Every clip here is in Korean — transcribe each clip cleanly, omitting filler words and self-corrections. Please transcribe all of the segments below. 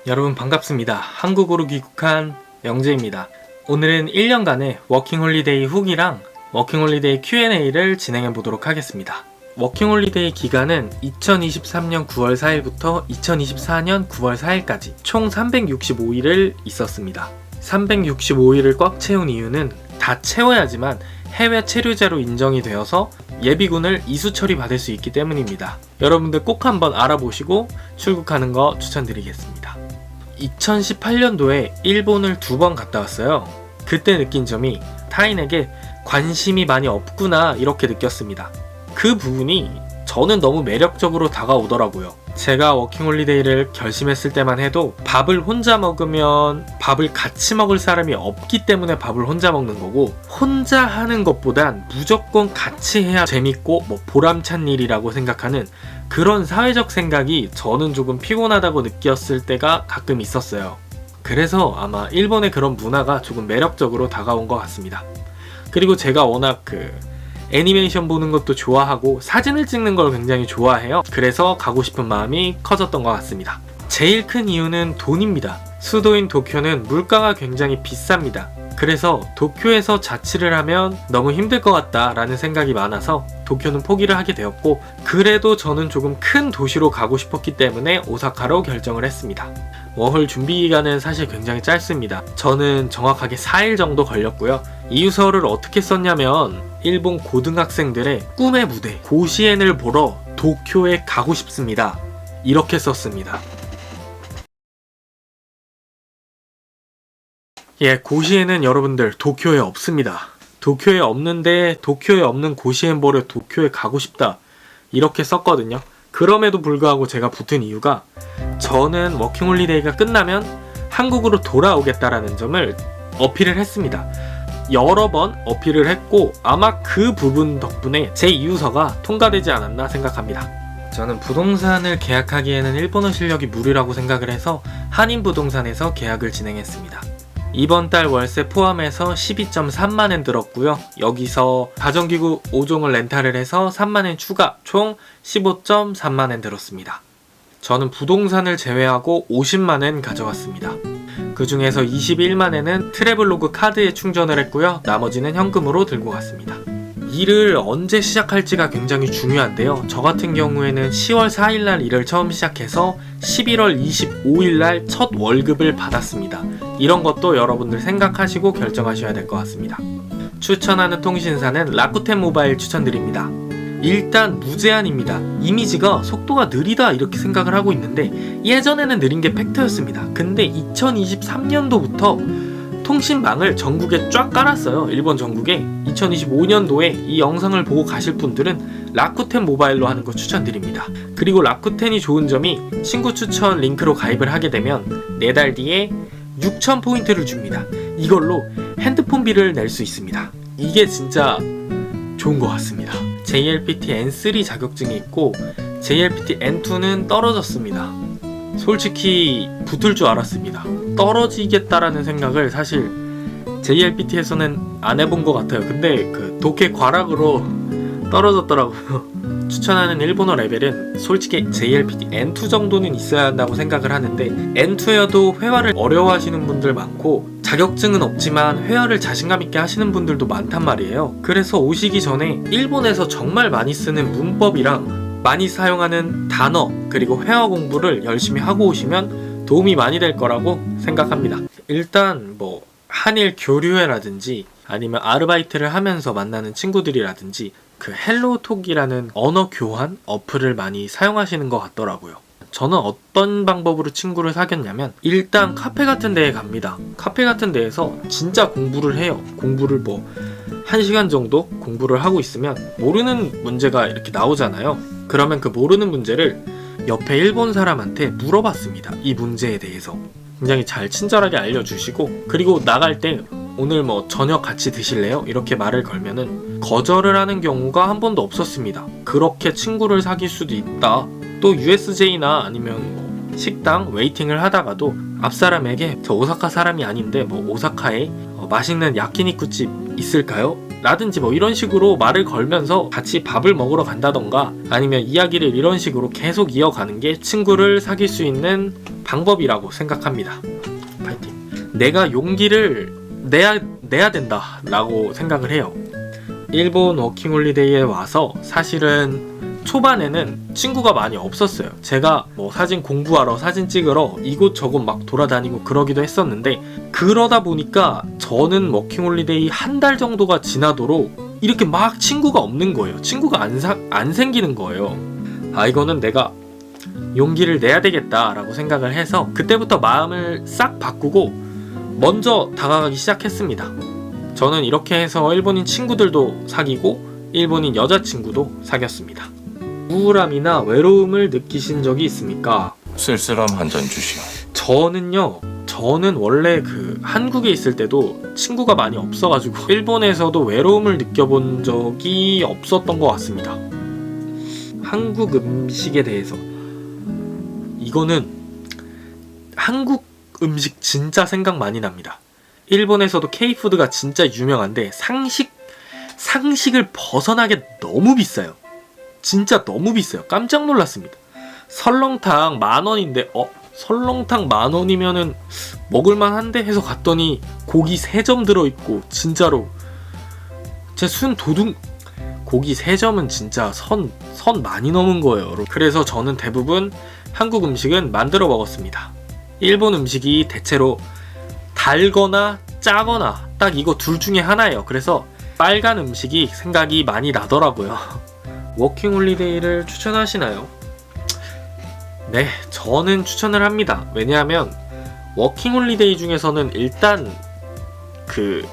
여러분 반갑습니다. 한국으로 귀국한 영재입니다. 오늘은 1년간의 워킹홀리데이 후기랑 워킹홀리데이 Q&A를 진행해 보도록 하겠습니다. 워킹홀리데이 기간은 2023년 9월 4일부터 2024년 9월 4일까지 총 365일을 있었습니다. 365일을 꽉 채운 이유는 다 채워야지만 해외 체류자로 인정이 되어서 예비군을 이수 처리 받을 수 있기 때문입니다. 여러분들 꼭 한번 알아보시고 출국하는 거 추천드리겠습니다. 2018년도에 일본을 2번 갔다 왔어요. 그때 느낀 점이 타인에게 관심이 많이 없구나 이렇게 느꼈습니다. 그 부분이 저는 너무 매력적으로 다가오더라고요. 제가 워킹홀리데이를 결심했을 때만 해도 밥을 혼자 먹으면 밥을 같이 먹을 사람이 없기 때문에 밥을 혼자 먹는 거고, 혼자 하는 것보단 무조건 같이 해야 재밌고 보람찬 일이라고 생각하는 그런 사회적 생각이 저는 조금 피곤하다고 느꼈을 때가 가끔 있었어요. 그래서 아마 일본의 그런 문화가 조금 매력적으로 다가온 것 같습니다. 그리고 제가 워낙 애니메이션 보는 것도 좋아하고 사진을 찍는 걸 굉장히 좋아해요. 그래서 가고 싶은 마음이 커졌던 것 같습니다. 제일 큰 이유는 돈입니다. 수도인 도쿄는 물가가 굉장히 비쌉니다. 그래서 도쿄에서 자취를 하면 너무 힘들 것 같다라는 생각이 많아서 도쿄는 포기를 하게 되었고, 그래도 저는 조금 큰 도시로 가고 싶었기 때문에 오사카로 결정을 했습니다. 워홀 준비 기간은 사실 굉장히 짧습니다. 저는 정확하게 4일 정도 걸렸고요. 이유서를 어떻게 썼냐면 일본 고등학생들의 꿈의 무대 고시엔을 보러 도쿄에 가고 싶습니다, 이렇게 썼습니다. 고시엔은 여러분들 도쿄에 없습니다. 도쿄에 없는데 도쿄에 없는 고시엔 보러 도쿄에 가고 싶다 이렇게 썼거든요. 그럼에도 불구하고 제가 붙은 이유가, 저는 워킹홀리데이가 끝나면 한국으로 돌아오겠다라는 점을 어필을 했습니다. 여러 번 어필을 했고 아마 그 부분 덕분에 제 이유서가 통과되지 않았나 생각합니다. 저는 부동산을 계약하기에는 일본어 실력이 무리라고 생각을 해서 한인부동산에서 계약을 진행했습니다. 이번 달 월세 포함해서 12.3만엔 들었고요. 여기서 가전기구 5종을 렌탈을 해서 3만엔 추가 총 15.3만엔 들었습니다. 저는 부동산을 제외하고 50만엔 가져왔습니다. 그 중에서 21만엔은 트래블로그 카드에 충전을 했고요. 나머지는 현금으로 들고 갔습니다. 일을 언제 시작할지가 굉장히 중요한데요. 저 같은 경우에는 10월 4일날 일을 처음 시작해서 11월 25일날 첫 월급을 받았습니다. 이런 것도 여러분들 생각하시고 결정하셔야 될 것 같습니다. 추천하는 통신사는 라쿠텐 모바일 추천드립니다. 일단 무제한입니다. 이미지가 속도가 느리다 이렇게 생각을 하고 있는데 예전에는 느린 게 팩트였습니다. 근데 2023년도부터 통신망을 전국에 쫙 깔았어요. 일본 전국에. 2025년도에 이 영상을 보고 가실 분들은 라쿠텐 모바일로 하는 거 추천드립니다. 그리고 라쿠텐이 좋은 점이 친구 추천 링크로 가입을 하게 되면 4달 뒤에 6,000포인트를 줍니다. 이걸로 핸드폰비를 낼 수 있습니다. 이게 진짜 좋은 것 같습니다. JLPT N3 자격증이 있고 JLPT N2는 떨어졌습니다. 솔직히 붙을 줄 알았습니다. 떨어지겠다라는 생각을 사실 JLPT에서는 안 해본 것 같아요. 근데 독해 과락으로 떨어졌더라고요. 추천하는 일본어 레벨은 솔직히 JLPT N2 정도는 있어야 한다고 생각을 하는데, N2여도 회화를 어려워하시는 분들 많고 자격증은 없지만 회화를 자신감 있게 하시는 분들도 많단 말이에요. 그래서 오시기 전에 일본에서 정말 많이 쓰는 문법이랑 많이 사용하는 단어 그리고 회화 공부를 열심히 하고 오시면 도움이 많이 될 거라고 생각합니다. 일단 한일 교류회라든지 아니면 아르바이트를 하면서 만나는 친구들이라든지 헬로톡이라는 언어 교환 어플을 많이 사용하시는 것 같더라고요. 저는 어떤 방법으로 친구를 사귀었냐면, 일단 카페 같은 데에 갑니다. 카페 같은 데에서 진짜 공부를 해요. 공부를 1시간 정도 공부를 하고 있으면 모르는 문제가 이렇게 나오잖아요. 그러면 그 모르는 문제를 옆에 일본 사람한테 물어봤습니다. 이 문제에 대해서 굉장히 잘 친절하게 알려주시고, 그리고 나갈 때 오늘 저녁 같이 드실래요? 이렇게 말을 걸면은 거절을 하는 경우가 한 번도 없었습니다. 그렇게 친구를 사귈 수도 있다. 또 USJ나 아니면 식당 웨이팅을 하다가도 앞사람에게 저 오사카 사람이 아닌데 오사카에 맛있는 야키니쿠집 있을까요? 라든지 이런 식으로 말을 걸면서 같이 밥을 먹으러 간다던가 아니면 이야기를 이런 식으로 계속 이어가는 게 친구를 사귈 수 있는 방법이라고 생각합니다. 파이팅. 내가 용기를 내야 된다 라고 생각을 해요. 일본 워킹홀리데이에 와서 사실은 초반에는 친구가 많이 없었어요. 제가 뭐 사진 공부하러 사진 찍으러 이곳저곳 막 돌아다니고 그러기도 했었는데, 그러다 보니까 저는 워킹홀리데이 한 달 정도가 지나도록 이렇게 막 친구가 없는 거예요. 친구가 안 생기는 거예요. 아, 이거는 내가 용기를 내야 되겠다 라고 생각을 해서 그때부터 마음을 싹 바꾸고 먼저 다가가기 시작했습니다. 저는 이렇게 해서 일본인 친구들도 사귀고 일본인 여자친구도 사귀었습니다. 우울함이나 외로움을 느끼신 적이 있습니까? 쓸쓸함 한 잔 주시오. 저는 원래 한국에 있을 때도 친구가 많이 없어가지고 일본에서도 외로움을 느껴본 적이 없었던 것 같습니다. 한국 음식에 대해서, 이거는 한국 음식 진짜 생각 많이 납니다. 일본에서도 K푸드가 진짜 유명한데 상식을 벗어나게 너무 비싸요. 진짜 너무 비싸요. 깜짝 놀랐습니다. 설렁탕 10,000원인데 설렁탕 10,000원이면은 먹을만한데 해서 갔더니 고기 3점 들어있고, 진짜로 제 고기 3점은 진짜 선 많이 넘은 거예요. 그래서 저는 대부분 한국 음식은 만들어 먹었습니다. 일본 음식이 대체로 달거나 짜거나 딱 이거 둘 중에 하나예요. 그래서 빨간 음식이 생각이 많이 나더라고요. 워킹홀리데이를 추천하시나요? 네, 저는 추천을 합니다. 왜냐하면 워킹홀리데이 중에서는 일단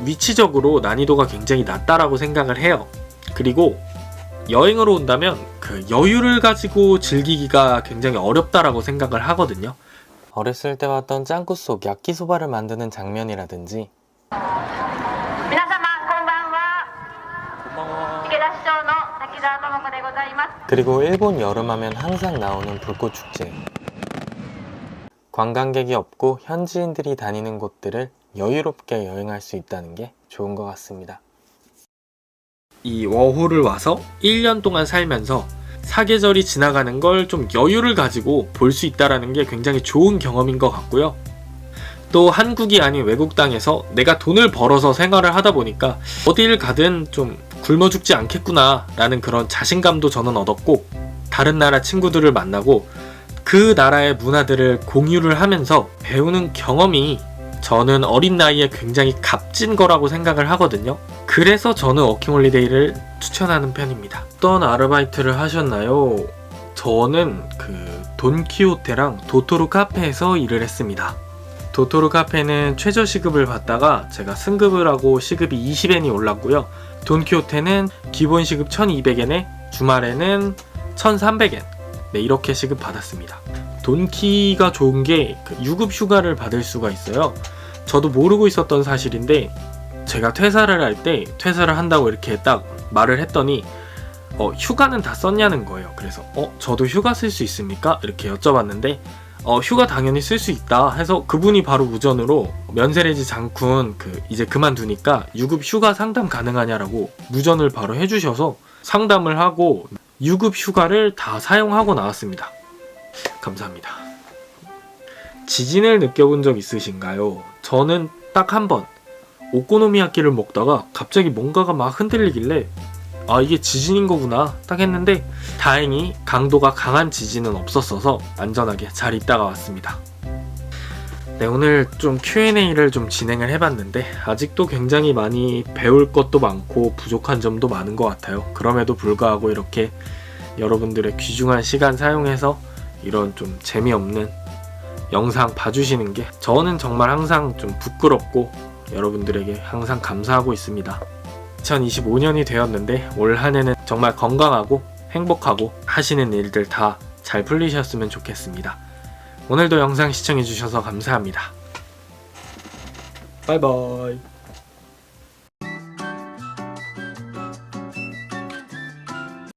위치적으로 난이도가 굉장히 낮다라고 생각을 해요. 그리고 여행으로 온다면 여유를 가지고 즐기기가 굉장히 어렵다라고 생각을 하거든요. 어렸을 때 봤던 짱구 속 야끼소바를 만드는 장면이라든지, 그리고 일본 여름하면 항상 나오는 불꽃축제, 관광객이 없고 현지인들이 다니는 곳들을 여유롭게 여행할 수 있다는 게 좋은 것 같습니다. 이 워홀을 와서 1년 동안 살면서 사계절이 지나가는 걸 좀 여유를 가지고 볼 수 있다는 게 굉장히 좋은 경험인 것 같고요. 또 한국이 아닌 외국 땅에서 내가 돈을 벌어서 생활을 하다 보니까 어딜 가든 좀 굶어 죽지 않겠구나 라는 그런 자신감도 저는 얻었고, 다른 나라 친구들을 만나고 그 나라의 문화들을 공유를 하면서 배우는 경험이 저는 어린 나이에 굉장히 값진 거라고 생각을 하거든요. 그래서 저는 워킹홀리데이를 추천하는 편입니다. 어떤 아르바이트를 하셨나요? 저는 돈키호테랑 도토루 카페에서 일을 했습니다. 도토루 카페는 최저 시급을 받다가 제가 승급을 하고 시급이 20엔이 올랐고요. 돈키호테는 기본 시급 1200엔에 주말에는 1300엔, 네, 이렇게 시급 받았습니다. 돈키가 좋은 게 유급 휴가를 받을 수가 있어요. 저도 모르고 있었던 사실인데, 제가 퇴사를 할 때 퇴사를 한다고 이렇게 딱 말을 했더니 휴가는 다 썼냐는 거예요. 그래서 저도 휴가 쓸 수 있습니까? 이렇게 여쭤봤는데 휴가 당연히 쓸 수 있다 해서 그분이 바로 무전으로 면세레지 장쿤 이제 그만두니까 유급 휴가 상담 가능하냐라고 무전을 바로 해주셔서 상담을 하고 유급 휴가를 다 사용하고 나왔습니다. 감사합니다. 지진을 느껴본 적 있으신가요? 저는 딱 한 번 오코노미야끼를 먹다가 갑자기 뭔가가 막 흔들리길래 이게 지진인 거구나 딱 했는데, 다행히 강도가 강한 지진은 없었어서 안전하게 잘 있다가 왔습니다. 네, 오늘 좀 Q&A를 좀 진행을 해봤는데 아직도 굉장히 많이 배울 것도 많고 부족한 점도 많은 것 같아요. 그럼에도 불구하고 이렇게 여러분들의 귀중한 시간 사용해서 이런 좀 재미없는 영상 봐주시는 게 저는 정말 항상 좀 부끄럽고 여러분들에게 항상 감사하고 있습니다. 2025년이 되었는데 올 한 해는 정말 건강하고 행복하고 하시는 일들 다 잘 풀리셨으면 좋겠습니다. 오늘도 영상 시청해주셔서 감사합니다. 바이바이.